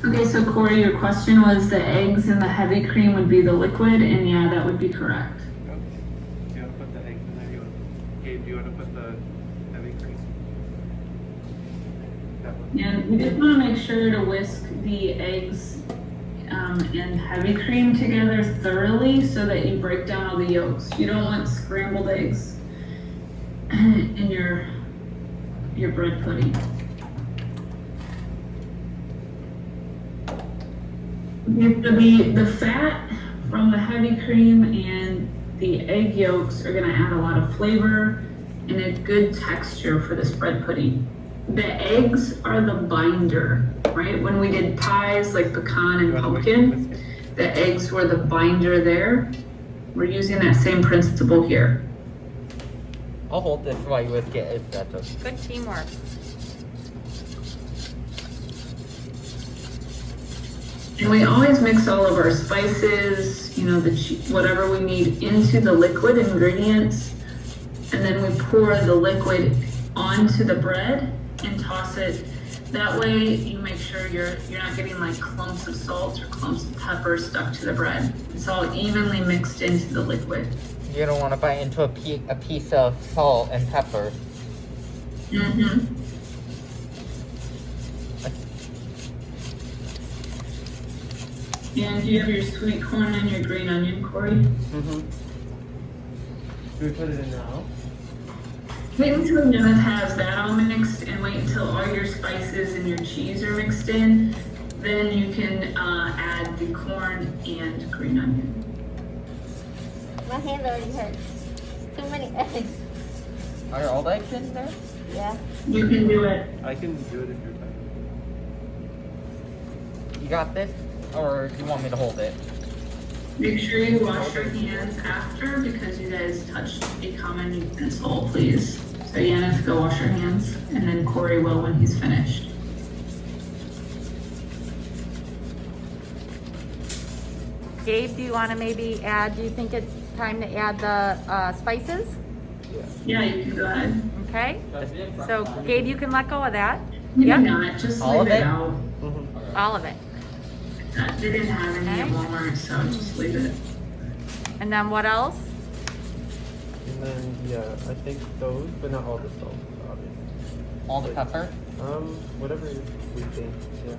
Okay, so Corey, your question was the eggs and the heavy cream would be the liquid, and yeah, that would be correct. Okay. Do you want to put the eggs in there? Gabe, do you want to put the heavy cream? That one. And we just want to make sure to whisk the eggs and heavy cream together thoroughly so that you break down all the yolks. You don't want scrambled eggs in your bread pudding. The fat from the heavy cream and the egg yolks are going to add a lot of flavor and a good texture for this bread pudding. The eggs are the binder, right? When we did pies like pecan and pumpkin, the eggs were the binder there. We're using that same principle here. I'll hold this while you whisk it if that's okay. Good teamwork. And we always mix all of our spices, you know, whatever we need into the liquid ingredients. And then we pour the liquid onto the bread and toss it. That way you make sure you're not getting like clumps of salt or clumps of pepper stuck to the bread. It's all evenly mixed into the liquid. You don't want to bite into a piece of salt and pepper. Mm-hmm. And do you have your sweet corn and your green onion, Corey? Mm-hmm. Do we put it in now? Wait until Jenna has that all mixed and wait until all your spices and your cheese are mixed in. Then you can add the corn and green onion. My hand already hurts. Too many eggs. Are all the eggs in there? Yeah. You can do it. I can do it if you're tired. You got this? Or do you want me to hold it? Make sure you wash your hands after because you guys touched a common utensil, please. So Yana, go wash your hands and then Corey will when he's finished. Gabe, do you want to maybe add, do you think it's time to add the spices? Yeah, you can go ahead. Okay, so Gabe, you can let go of that. Maybe Yep. not, just All leave of it it? out. All of it. They didn't have any at Okay. Walmart, so just leave it. And then what else? And then, yeah, I think those, but not all the salt, obviously. All the pepper? Whatever we think, yeah.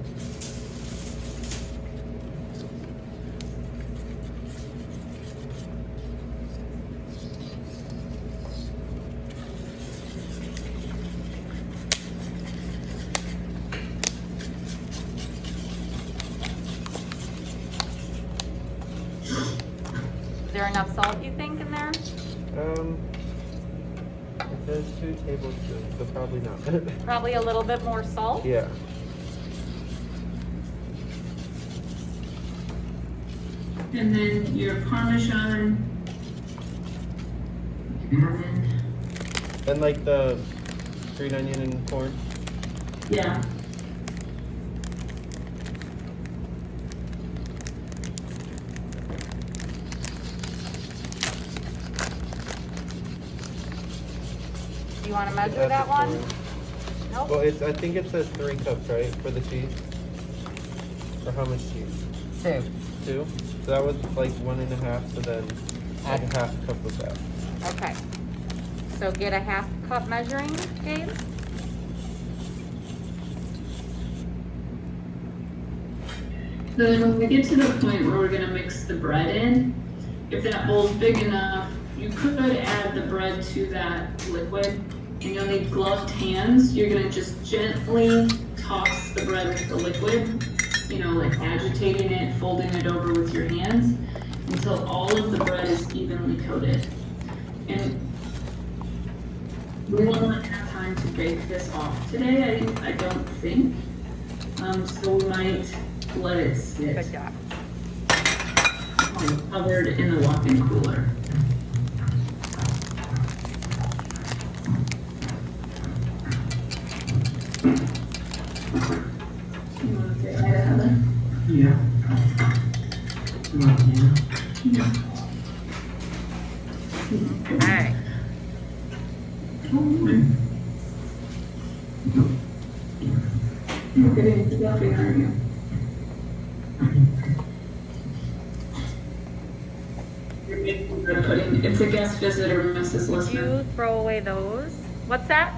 Is there enough salt, you think, in there? It says 2 tablespoons, so probably not. Probably a little bit more salt. Yeah. And then your Parmesan. You can add in. And like the green onion and corn. Yeah. Do you want to measure that one? Well, Nope. I think it says 3 cups, right, for the cheese? Or how much cheese? 2. 2? So that was like 1.5, so then add Add. a half cup of that. Okay. So get a half cup measuring, Gabe? So then when we get to the point where we're gonna mix the bread in, if that bowl's big enough, you could add the bread to that liquid. And you'll need gloved hands. You're gonna just gently toss the bread with the liquid, you know, like agitating it, folding it over with your hands until all of the bread is evenly coated. And we won't have time to bake this off today, I don't think. So we might let it sit Good job. covered in the walk-in cooler. You want to say hi to Heather? Yeah. Yeah. All right. You're getting fluffy, aren't you? You're making bread pudding. It's a guest visitor, Mrs. Did Listener. you throw away those? What's that?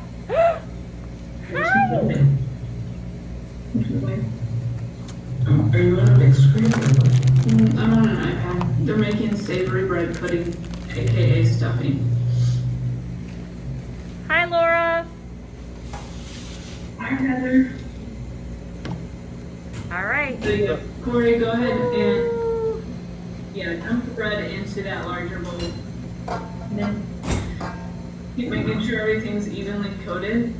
Are you on a big screen? I'm on an iPad. They're making savory bread pudding, aka stuffing. Hi, Laura. Hi, Heather. All right. So yeah, Corey, go ahead and dump the bread into that larger bowl. And then keep making sure everything's evenly coated.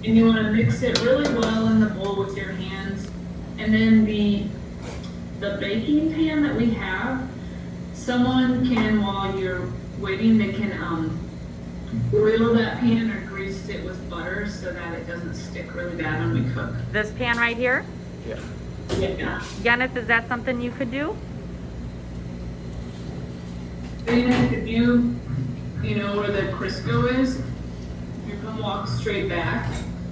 And you want to mix it really well in the bowl with your hands. And then the baking pan that we have, someone can, while you're waiting, they can oil that pan or grease it with butter so that it doesn't stick really bad when we cook. This pan right here. Yeah. Yeah. Yeneth, is that something you could do? Then if you know where the Crisco is, you can walk straight back.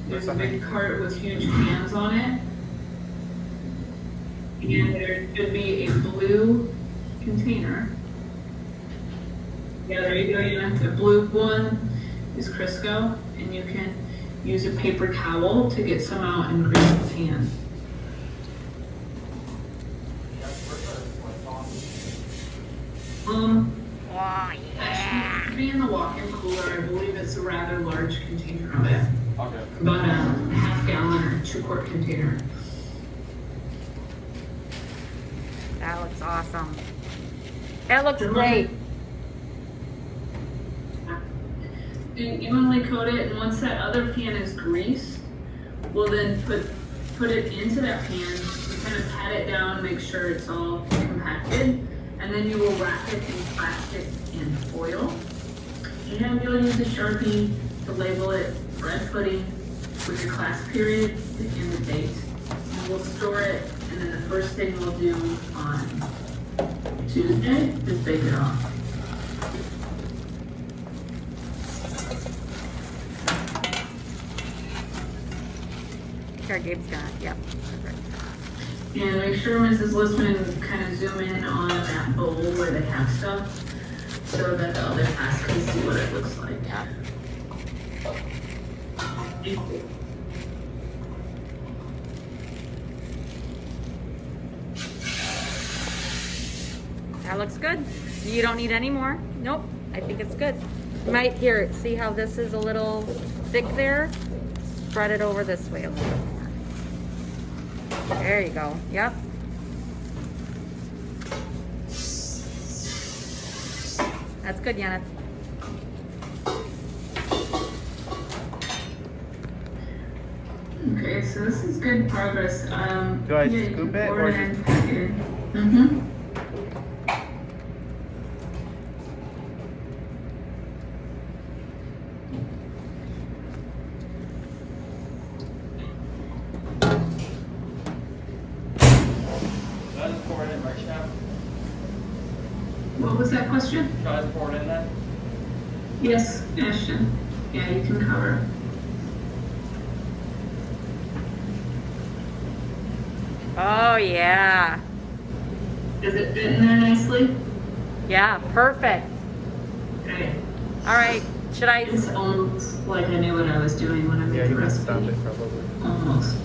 There's a big cart with huge cans on it. And there should be a blue container. Yeah, there you go. You have the blue one is Crisco, and you can use a paper towel to get some out and grease the pan. Oh, Actually, to be in the walk-in cooler, I believe it's a rather large container of it. Okay. About a half-gallon or 2-quart container. that looks awesome. That looks great. And evenly coat it, and once that other pan is greased, we'll then put it into that pan, and kind of pat it down, make sure it's all compacted, and then you will wrap it in plastic and foil. And you'll use a Sharpie to label it bread pudding with your class period and the date. And we'll store it, and then the first thing we'll do on Tuesday is bake it off. Here, Gabe's got it. Yep. And make sure Mrs. Listman kind of zoom in on that bowl where they have stuff so that the other class can see what it looks like. Yeah. Thank you. That looks good. You don't need any more? Nope. I think it's good. Might here, see how this is a little thick there? Spread it over this way a little bit more. There you go. Yep. That's good, Yeneth. Okay, so this is good progress. Do I scoop it or just- Mm-hmm. Should I just pour it in right now? What was that question? Should I just pour it in then? Yes, Ashton. Yeah, you can cover. Oh, yeah. Does it fit in there nicely? Yeah, perfect. Okay. All right. Should I? It's almost like I knew what I was doing when I made Yeah, the you can recipe. stop it probably. Almost.